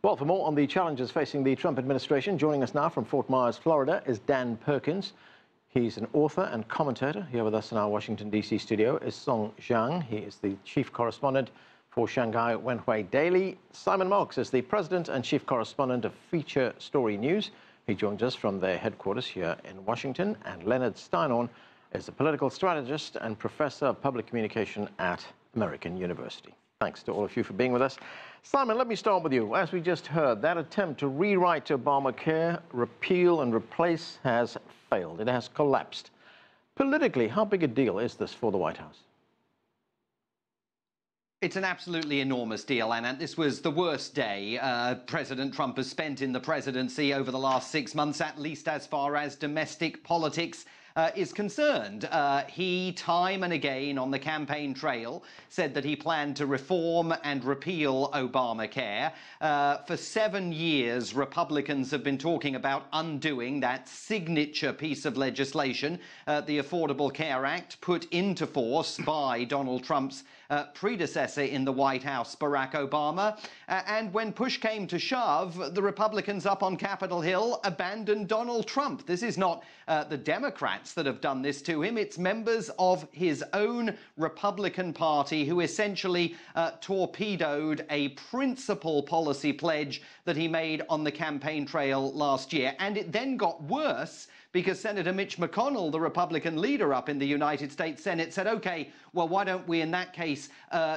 Well, for more on the challenges facing the Trump administration, joining us now from Fort Myers, Florida, is Dan Perkins. He's an author and commentator. Here with us in our Washington, D.C. studio is Zhang. He is the chief correspondent for Shanghai Wen Hui Daily. Simon Marks is the president and chief correspondent of Feature Story News. He joins us from their headquarters here in Washington. And Leonard Steinhorn is a political strategist and professor of public communication at American University. Thanks to all of you for being with us. Simon, let me start with you. As we just heard, that attempt to rewrite Obamacare, repeal and replace, has failed. It has collapsed. Politically, how big a deal is this for the White House? It's an absolutely enormous deal, and this was the worst day President Trump has spent in the presidency over the last 6 months, at least as far as domestic politics is concerned. He, time and again on the campaign trail, said that he planned to reform and repeal Obamacare. For 7 years, Republicans have been talking about undoing that signature piece of legislation, the Affordable Care Act, put into force by Donald Trump's predecessor in the White House, Barack Obama. And when push came to shove, the Republicans up on Capitol Hill abandoned Donald Trump. This is not the Democrats that have done this to him. It's members of his own Republican Party who essentially torpedoed a principal policy pledge that he made on the campaign trail last year. And it then got worse because Senator Mitch McConnell, the Republican leader up in the United States Senate, said, OK, well, why don't we in that case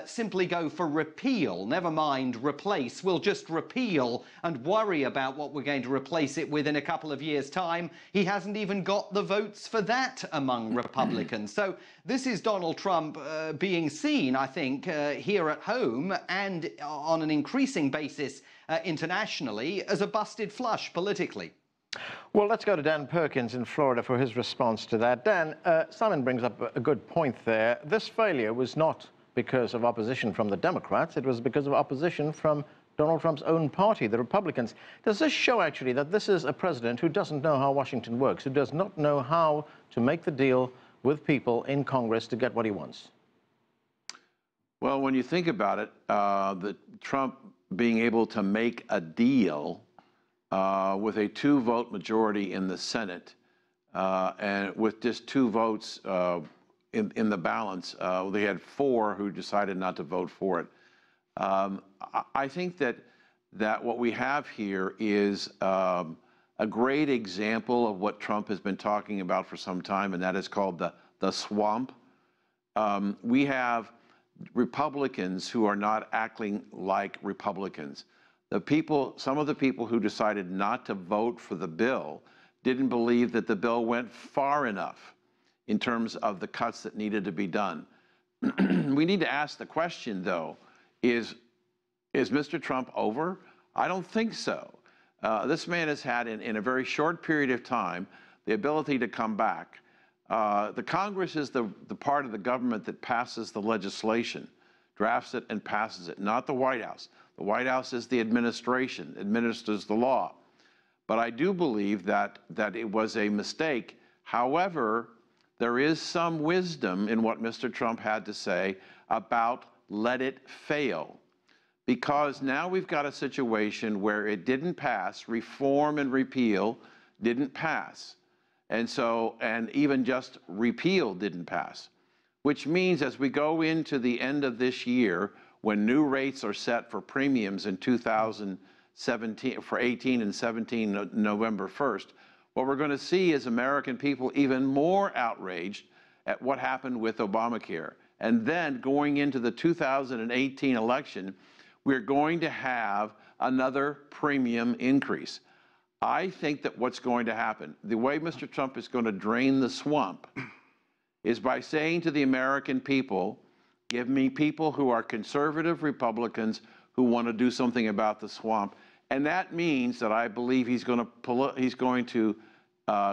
simply go for repeal? Never mind replace. We'll just repeal and worry about what we're going to replace it with in a couple of years' time. He hasn't even got the votes for that among Republicans. So this is Donald Trump being seen, I think, here at home and on an increasing basis internationally as a busted flush politically. Well, let's go to Dan Perkins in Florida for his response to that. Dan, Simon brings up a good point there. This failure was not because of opposition from the Democrats. It was because of opposition from Donald Trump's own party, the Republicans. Does this show, actually, that this is a president who doesn't know how Washington works, who does not know how to make the deal with people in Congress to get what he wants? Well, when you think about it, the Trump being able to make a deal with a 2-vote majority in the Senate, and with just 2 votes in the balance, they had 4 who decided not to vote for it. I think that what we have here is a great example of what Trump has been talking about for some time, and that is called the swamp. We have Republicans who are not acting like Republicans. Some of the people who decided not to vote for the bill didn't believe that the bill went far enough in terms of the cuts that needed to be done. We need to ask the question, though, is Mr. Trump over? I don't think so. This man has had, in a very short period of time, the ability to come back. The Congress is the part of the government that passes the legislation, drafts it and passes it, not the White House. The White House is the administration, administers the law. But I do believe that it was a mistake. However, there is some wisdom in what Mr. Trump had to say about let it fail. Because now we've got a situation where it didn't pass, reform and repeal didn't pass. And even just repeal didn't pass. Which means as we go into the end of this year, when new rates are set for premiums in 2017, for 18 and 17 November 1st, what we're going to see is American people even more outraged at what happened with Obamacare. And then going into the 2018 election, we're going to have another premium increase. I think that what's going to happen, the way Mr. Trump is going to drain the swamp, is by saying to the American people, give me people who are conservative Republicans who want to do something about the swamp. And that means that I believe he's going to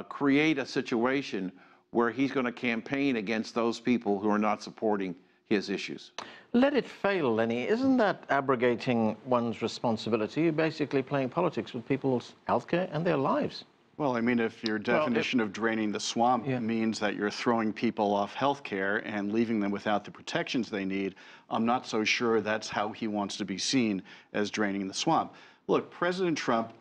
create a situation where he's going to campaign against those people who are not supporting his issues. Let it fail, Lenny. Isn't that abrogating one's responsibility? You're basically playing politics with people's healthcare and their lives. Well, I mean, if your definition of draining the swamp means that you're throwing people off health care and leaving them without the protections they need, I'm not so sure that's how he wants to be seen as draining the swamp. Look, President Trump,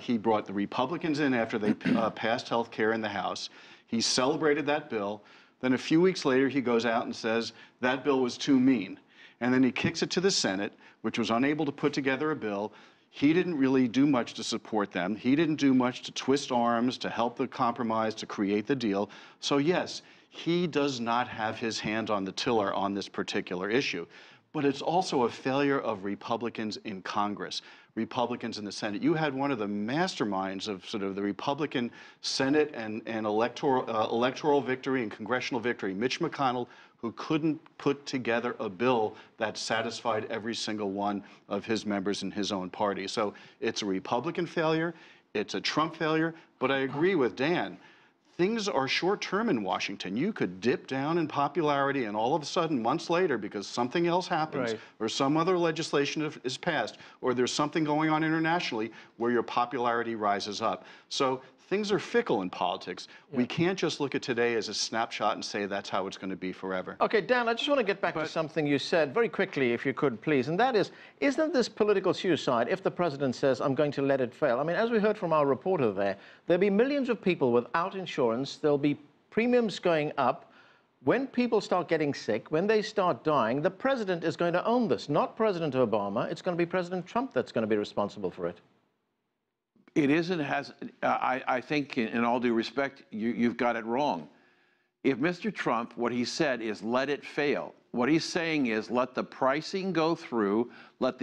he brought the Republicans in after they passed health care in the House. He celebrated that bill. Then a few weeks later, he goes out and says that bill was too mean. And then he kicks it to the Senate, which was unable to put together a bill. He didn't really do much to support them. He didn't do much to twist arms, to help the compromise, to create the deal. So yes, he does not have his hand on the tiller on this particular issue. But it's also a failure of Republicans in Congress, Republicans in the Senate. You had one of the masterminds of sort of the Republican Senate and electoral victory and congressional victory, Mitch McConnell, who couldn't put together a bill that satisfied every single one of his members in his own party. So it's a Republican failure, it's a Trump failure, but I agree with Dan. Things are short-term in Washington. You could dip down in popularity and all of a sudden, months later, because something else happens, or some other legislation is passed, or there's something going on internationally where your popularity rises up. So things are fickle in politics. We can't just look at today as a snapshot and say that's how it's going to be forever. Okay, Dan, I just want to get back to something you said very quickly, if you could, please, and that is, isn't this political suicide if the president says, I'm going to let it fail? I mean, as we heard from our reporter there'll be millions of people without insurance, there'll be premiums going up. When people start getting sick, when they start dying, the president is going to own this, not President Obama. It's going to be President Trump that's going to be responsible for it. It isn't, I think, in all due respect, you've got it wrong. If Mr. Trump, what he said is let it fail. What he's saying is let the pricing go through, let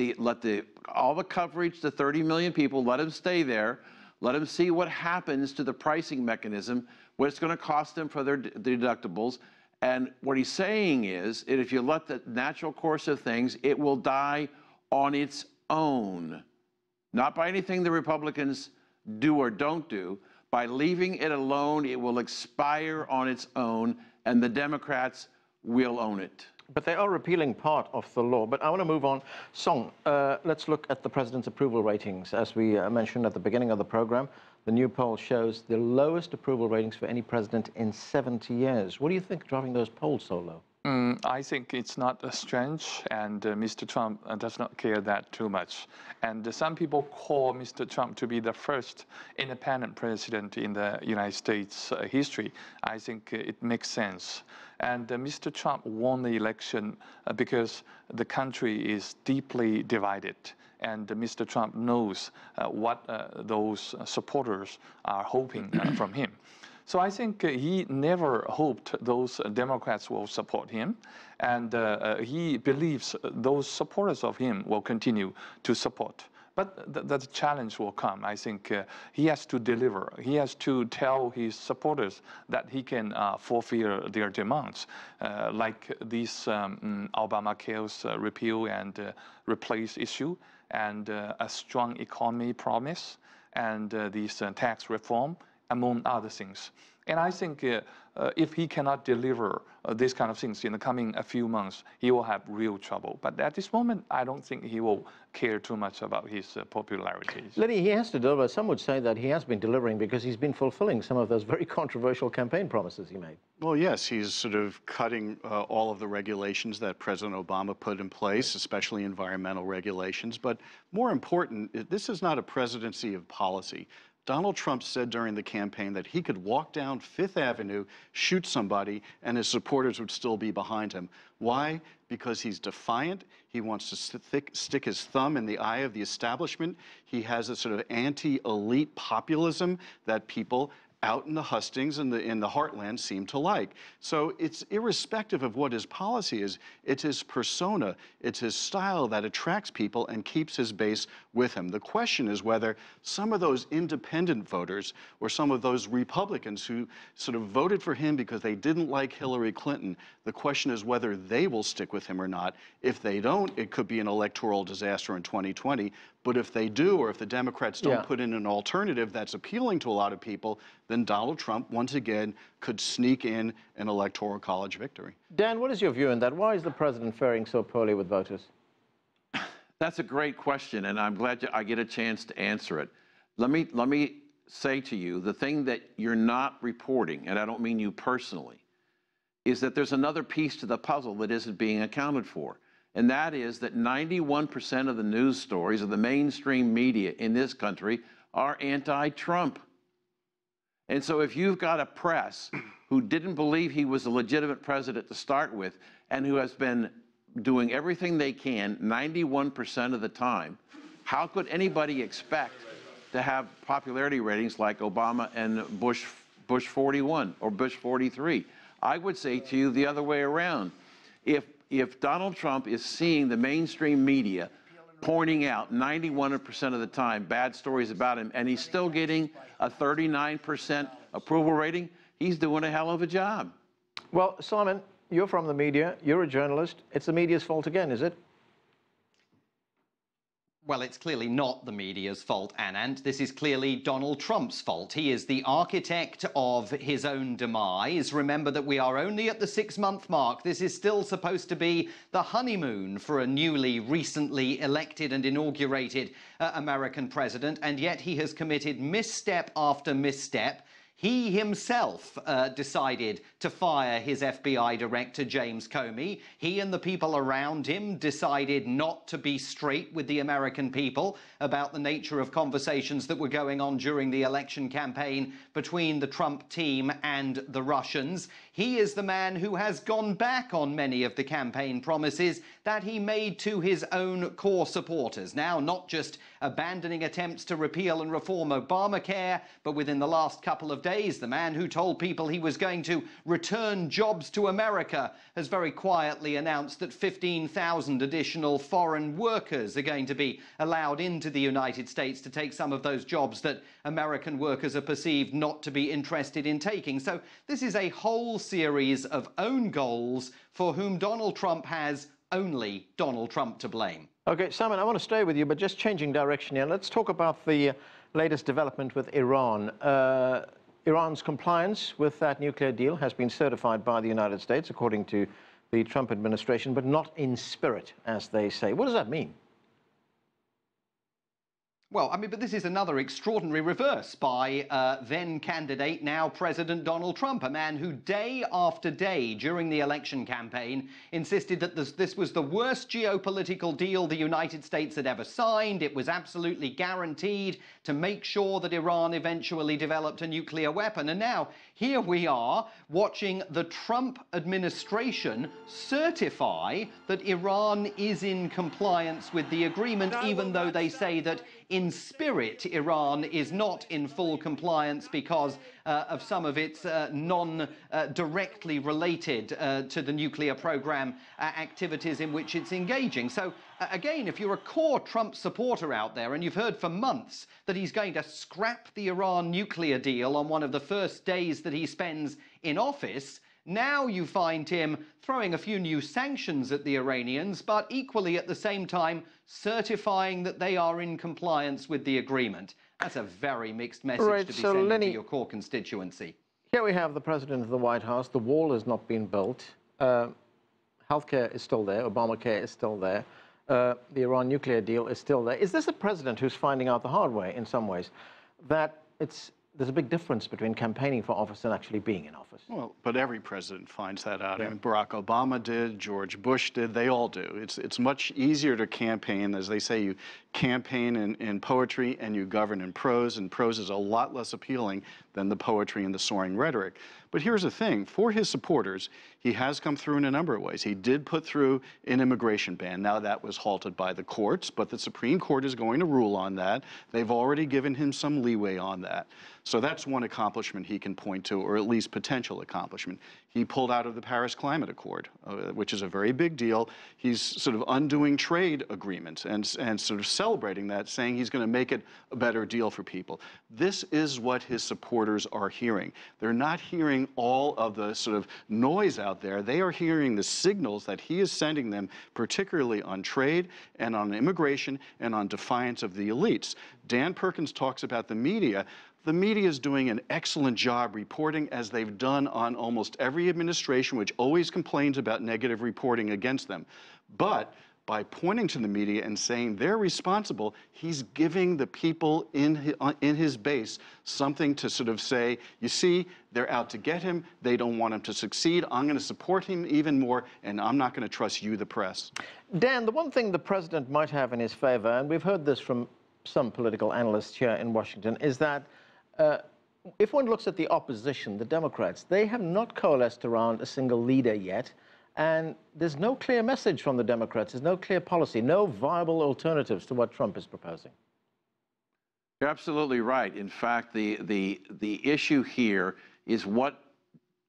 all the coverage to 30 million people, let them stay there, let them see what happens to the pricing mechanism, what it's going to cost them for their deductibles. And what he's saying is that if you let the natural course of things, it will die on its own. Not by anything the Republicans do or don't do. By leaving it alone, it will expire on its own, and the Democrats will own it. But they are repealing part of the law. But I want to move on. Song, let's look at the president's approval ratings. As we mentioned at the beginning of the program, the new poll shows the lowest approval ratings for any president in 70 years. What do you think driving those polls so low? I think it's not strange, and Mr. Trump does not care that too much. And some people call Mr. Trump to be the first independent president in the United States history. I think it makes sense. And Mr. Trump won the election because the country is deeply divided. And Mr. Trump knows what those supporters are hoping from him. So I think he never hoped those Democrats will support him, and he believes those supporters of him will continue to support. But the challenge will come. I think he has to deliver. He has to tell his supporters that he can fulfill their demands, like this Obamacare's repeal and replace issue, and a strong economy promise, and this tax reform, among other things. And I think if he cannot deliver these kind of things in the coming few months, he will have real trouble. But at this moment, I don't think he will care too much about his popularity. Lenny, he has to deliver. Some would say that he has been delivering because he's been fulfilling some of those very controversial campaign promises he made. Well, yes, he's sort of cutting all of the regulations that President Obama put in place, especially environmental regulations. But more important, this is not a presidency of policy. Donald Trump said during the campaign that he could walk down Fifth Avenue, shoot somebody, and his supporters would still be behind him. Why? Because he's defiant. He wants to stick his thumb in the eye of the establishment. He has a sort of anti-elite populism that people out in the hustings and in the heartland seem to like. So it's irrespective of what his policy is, it's his persona, it's his style that attracts people and keeps his base with him. The question is whether some of those independent voters or some of those Republicans who sort of voted for him because they didn't like Hillary Clinton, the question is whether they will stick with him or not. If they don't, it could be an electoral disaster in 2020. But if they do, or if the Democrats don't put in an alternative that's appealing to a lot of people, then Donald Trump, once again, could sneak in an electoral college victory. Dan, what is your view on that? Why is the president faring so poorly with voters? That's a great question, and I'm glad I get a chance to answer it. Let me say to you, the thing that you're not reporting, and I don't mean you personally, is that there's another piece to the puzzle that isn't being accounted for. and that is that 91% of the news stories of the mainstream media in this country are anti-Trump. And so if you've got a press who didn't believe he was a legitimate president to start with, and who has been doing everything they can 91% of the time, how could anybody expect to have popularity ratings like Obama and Bush 41 or Bush 43? I would say to you the other way around. If Donald Trump is seeing the mainstream media pointing out 91% of the time bad stories about him, and he's still getting a 39% approval rating, he's doing a hell of a job. Well, Simon, you're from the media, you're a journalist. It's the media's fault again, is it? Well, it's clearly not the media's fault, Anand. This is clearly Donald Trump's fault. He is the architect of his own demise. Remember that we are only at the 6-month mark. This is still supposed to be the honeymoon for a recently elected and inaugurated American president, and yet he has committed misstep after misstep. He himself decided to fire his FBI director, James Comey. He and the people around him decided not to be straight with the American people about the nature of conversations that were going on during the election campaign between the Trump team and the Russians. He is the man who has gone back on many of the campaign promises that he made to his own core supporters. Now, not just abandoning attempts to repeal and reform Obamacare, but within the last couple of days, the man who told people he was going to return jobs to America has very quietly announced that 15,000 additional foreign workers are going to be allowed into the United States to take some of those jobs that American workers are perceived not to be interested in taking. So this is a whole series of own goals for whom Donald Trump has only Donald Trump to blame. Okay, Simon, I want to stay with you, but just changing direction here. Let's talk about the latest development with Iran. Iran's compliance with that nuclear deal has been certified by the United States, according to the Trump administration, but not in spirit, as they say. What does that mean? Well, I mean, but this is another extraordinary reverse by then candidate, now President Donald Trump, a man who day after day during the election campaign insisted that this was the worst geopolitical deal the United States had ever signed. It was absolutely guaranteed to make sure that Iran eventually developed a nuclear weapon. And now here we are watching the Trump administration certify that Iran is in compliance with the agreement, even though they say that in spirit, Iran is not in full compliance because of some of its non-directly related to the nuclear program activities in which it's engaging. So again, if you're a core Trump supporter out there and you've heard for months that he's going to scrap the Iran nuclear deal on one of the first days that he spends in office, now you find him throwing a few new sanctions at the Iranians, but equally at the same time certifying that they are in compliance with the agreement. That's a very mixed message to be sending to your core constituency. Here we have the president of the White House. The wall has not been built. Healthcare is still there. Obamacare is still there. The Iran nuclear deal is still there. Is this a president who's finding out the hard way, in some ways, that there's a big difference between campaigning for office and actually being in office? Well, but every president finds that out. Yeah. I mean, Barack Obama did, George Bush did, they all do. It's much easier to campaign. As they say, you campaign in poetry and you govern in prose, and prose is a lot less appealing than the poetry and the soaring rhetoric. But here's the thing, for his supporters, he has come through in a number of ways. He did put through an immigration ban. Now that was halted by the courts, but the Supreme Court is going to rule on that. They've already given him some leeway on that. So that's one accomplishment he can point to, or at least potential accomplishment. He pulled out of the Paris Climate Accord, which is a very big deal. He's sort of undoing trade agreements and sort of celebrating that, saying he's going to make it a better deal for people. This is what his supporters are hearing. They're not hearing all of the sort of noise out there. They are hearing the signals that he is sending them, particularly on trade and on immigration and on defiance of the elites. Dan Perkins talks about the media. The media is doing an excellent job reporting, as they've done on almost every administration, which always complains about negative reporting against them. But by pointing to the media and saying they're responsible, he's giving the people in his base something to sort of say, you see, they're out to get him, they don't want him to succeed, I'm going to support him even more, and I'm not going to trust you, the press. Dan, the one thing the president might have in his favor, and we've heard this from some political analysts here in Washington, is that if one looks at the opposition, the Democrats, they have not coalesced around a single leader yet. And there's no clear message from the Democrats. There's no clear policy, no viable alternatives to what Trump is proposing. You're absolutely right. In fact, the issue here is, what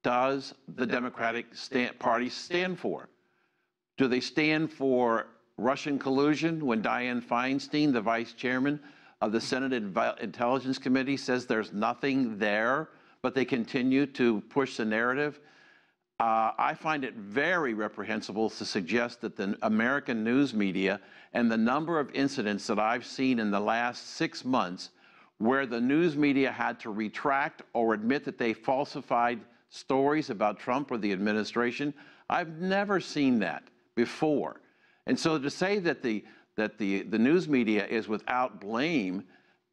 does the Democratic Party stand for? Do they stand for Russian collusion when Dianne Feinstein, the vice chairman of the Senate Intelligence Committee, says there's nothing there, but they continue to push the narrative? I find it very reprehensible to suggest that the American news media, and the number of incidents that I've seen in the last 6 months where the news media had to retract or admit that they falsified stories about Trump or the administration, I've never seen that before. And so to say that the news media is without blame,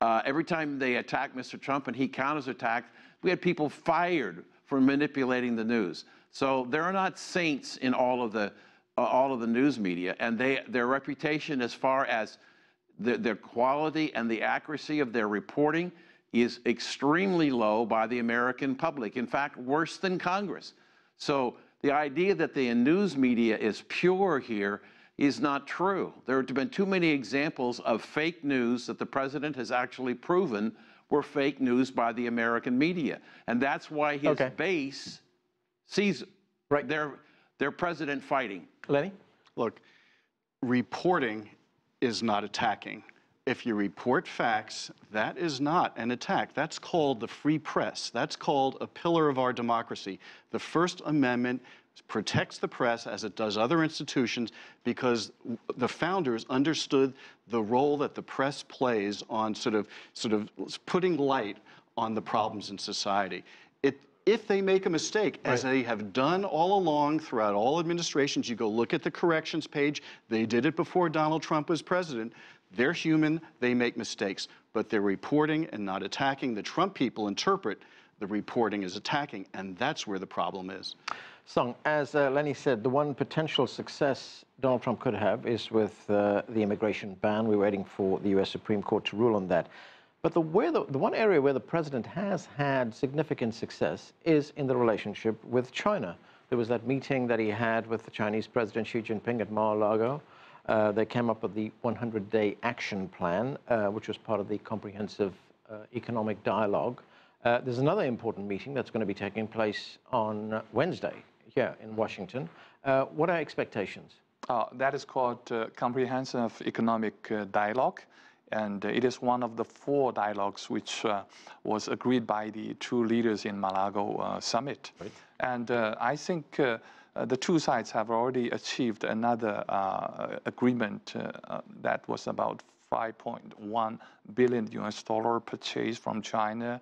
every time they attack Mr. Trump and he counterattacked, we had people fired for manipulating the news. So there are not saints in all of the news media, and their reputation as far as their quality and the accuracy of their reporting is extremely low by the American public. In fact, worse than Congress. So the idea that the news media is pure here is not true. There have been too many examples of fake news that the president has actually proven were fake news by the American media, and that's why his base sees their president fighting. Lenny? Look, reporting is not attacking. If you report facts, that is not an attack. That's called the free press. That's called a pillar of our democracy. The First Amendment protects the press as it does other institutions because the founders understood the role that the press plays on sort of putting light on the problems in society. If they make a mistake, as they have done all along throughout all administrations, you go look at the corrections page, they did it before Donald Trump was president. They're human, they make mistakes, but they're reporting and not attacking. The Trump people interpret the reporting as attacking, and that's where the problem is. Zhang, as Lenny said, the one potential success Donald Trump could have is with the immigration ban. We're waiting for the US Supreme Court to rule on that. But the one area where the president has had significant success is in the relationship with China. There was that meeting that he had with the Chinese President Xi Jinping at Mar-a-Lago. They came up with the 100-day action plan, which was part of the comprehensive economic dialogue. There's another important meeting that's going to be taking place on Wednesday here in Washington. What are expectations? That is called Comprehensive Economic Dialogue. And it is one of the 4 dialogues which was agreed by the 2 leaders in Mar-a-Lago summit. Right. And I think the 2 sides have already achieved another agreement that was about $5.1 billion purchase from China,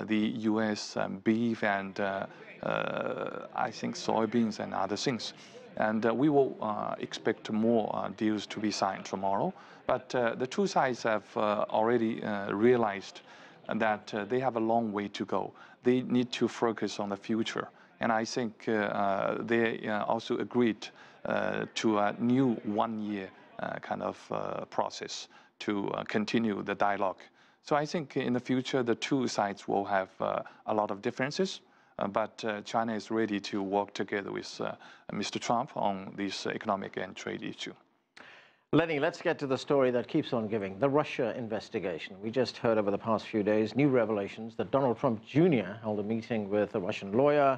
the U.S. Beef and I think soybeans and other things. And we will expect more deals to be signed tomorrow. But the 2 sides have already realized that they have a long way to go. They need to focus on the future. And I think they also agreed to a new 1-year kind of process to continue the dialogue. So I think in the future, the 2 sides will have a lot of differences. But China is ready to work together with Mr. Trump on this economic and trade issue. Lenny, let's get to the story that keeps on giving, the Russia investigation. We just heard over the past few days new revelations that Donald Trump Jr. held a meeting with a Russian lawyer,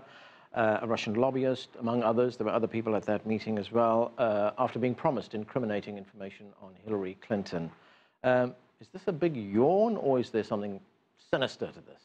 a Russian lobbyist, among others. There were other people at that meeting as well, after being promised incriminating information on Hillary Clinton. Is this a big yawn, or is there something sinister to this?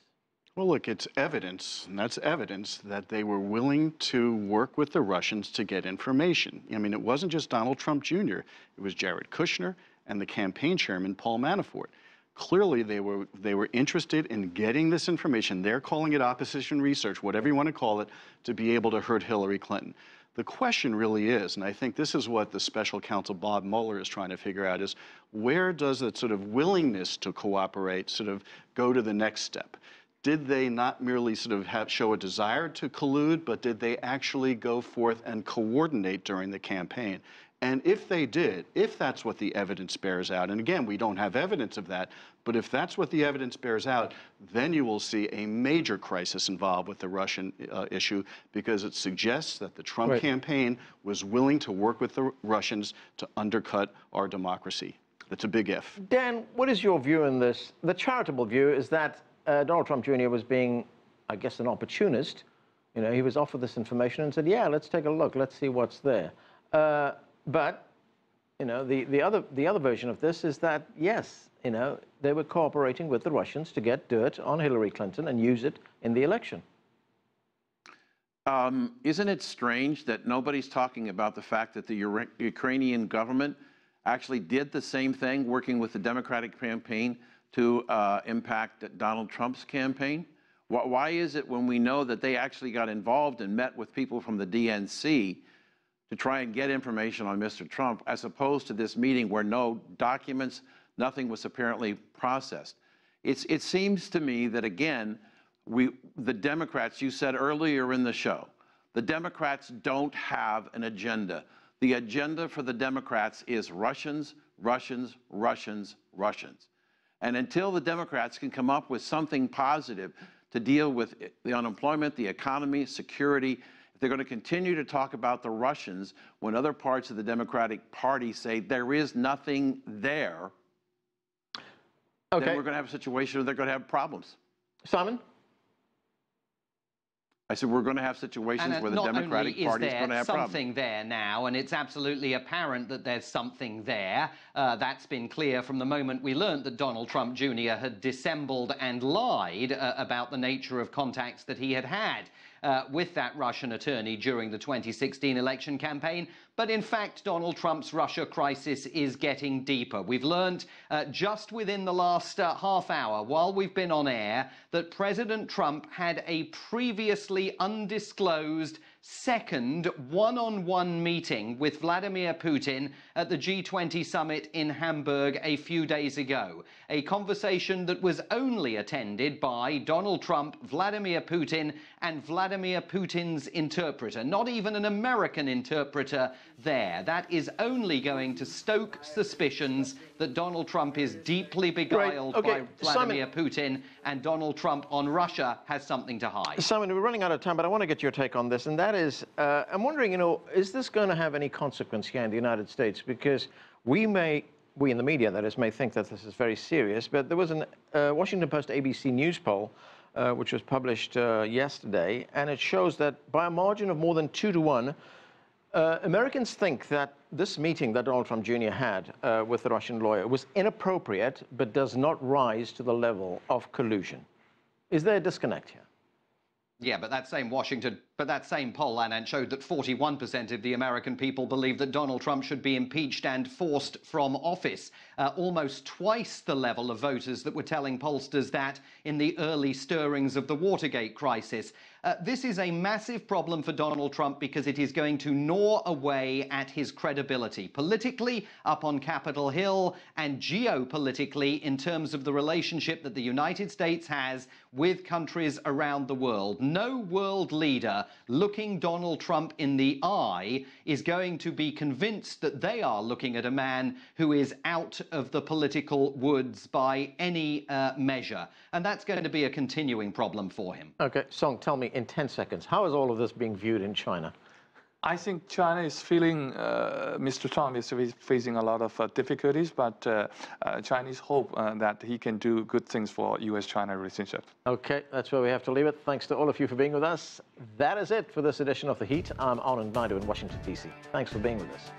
Well, look, it's evidence, and that's evidence that they were willing to work with the Russians to get information. I mean, it wasn't just Donald Trump Jr. It was Jared Kushner and the campaign chairman, Paul Manafort. Clearly, they were interested in getting this information. They're calling it opposition research, whatever you want to call it, to be able to hurt Hillary Clinton. The question really is, and I think this is what the special counsel Bob Mueller is trying to figure out, is where does that sort of willingness to cooperate sort of go to the next step? Did they not merely sort of show a desire to collude, but did they actually go forth and coordinate during the campaign? And if they did, if that's what the evidence bears out, and again, we don't have evidence of that, but if that's what the evidence bears out, then you will see a major crisis involved with the Russian issue, because it suggests that the Trump campaign was willing to work with the Russians to undercut our democracy. That's a big if. Dan, what is your view on this? The charitable view is that Donald Trump Jr. was being, I guess, an opportunist. You know, he was offered this information and said, yeah, let's take a look, let's see what's there. But, you know, the other version of this is that, yes, you know, they were cooperating with the Russians to get dirt on Hillary Clinton and use it in the election. Isn't it strange that nobody's talking about the fact that the Ukrainian government actually did the same thing, working with the Democratic campaign to impact Donald Trump's campaign? Why is it when we know that they actually got involved and met with people from the DNC to try and get information on Mr. Trump, as opposed to this meeting where no documents, nothing was apparently processed? It seems to me that, again, the Democrats, you said earlier in the show, the Democrats don't have an agenda. The agenda for the Democrats is Russians, Russians, Russians, Russians. And until the Democrats can come up with something positive to deal with the unemployment, the economy, security, if they're going to continue to talk about the Russians when other parts of the Democratic Party say there is nothing there, then we're going to have a situation where they're going to have problems. Simon? I said we're going to have situations where the Democratic Party is going to have problems. Not only is there something there now, and it's absolutely apparent that there's something there. That's been clear from the moment we learned that Donald Trump Jr. had dissembled and lied about the nature of contacts that he had had with that Russian attorney during the 2016 election campaign. But in fact, Donald Trump's Russia crisis is getting deeper. We've learned just within the last half hour, while we've been on air, that President Trump had a previously undisclosed second one-on-one meeting with Vladimir Putin at the G20 summit in Hamburg a few days ago. A conversation that was only attended by Donald Trump, Vladimir Putin, and Vladimir Putin's interpreter. Not even an American interpreter there. That is only going to stoke suspicions that Donald Trump is deeply beguiled by Vladimir Putin, and Donald Trump on Russia has something to hide. Simon, we're running out of time, but I want to get your take on this, and that is, I'm wondering, you know, is this going to have any consequence here in the United States? Because we in the media, that is, may think that this is very serious, but there was a Washington Post ABC News poll which was published yesterday, and it shows that by a margin of more than 2 to 1, Americans think that this meeting that Donald Trump Jr. had with the Russian lawyer was inappropriate, but does not rise to the level of collusion. Is there a disconnect here? Yeah, but that same poll, Anand, showed that 41% of the American people believe that Donald Trump should be impeached and forced from office. Almost twice the level of voters that were telling pollsters that in the early stirrings of the Watergate crisis. This is a massive problem for Donald Trump because it is going to gnaw away at his credibility, politically up on Capitol Hill, and geopolitically in terms of the relationship that the United States has with countries around the world. No world leader looking Donald Trump in the eye is going to be convinced that they are looking at a man who is out of the political woods by any measure. And that's going to be a continuing problem for him. Okay, Song, tell me in 10 seconds, how is all of this being viewed in China? I think China is feeling, Mr. Trump is facing a lot of difficulties, but Chinese hope that he can do good things for U.S.-China relationship. Okay, that's where we have to leave it. Thanks to all of you for being with us. That is it for this edition of The Heat. I'm Anand Naidu in Washington, D.C. Thanks for being with us.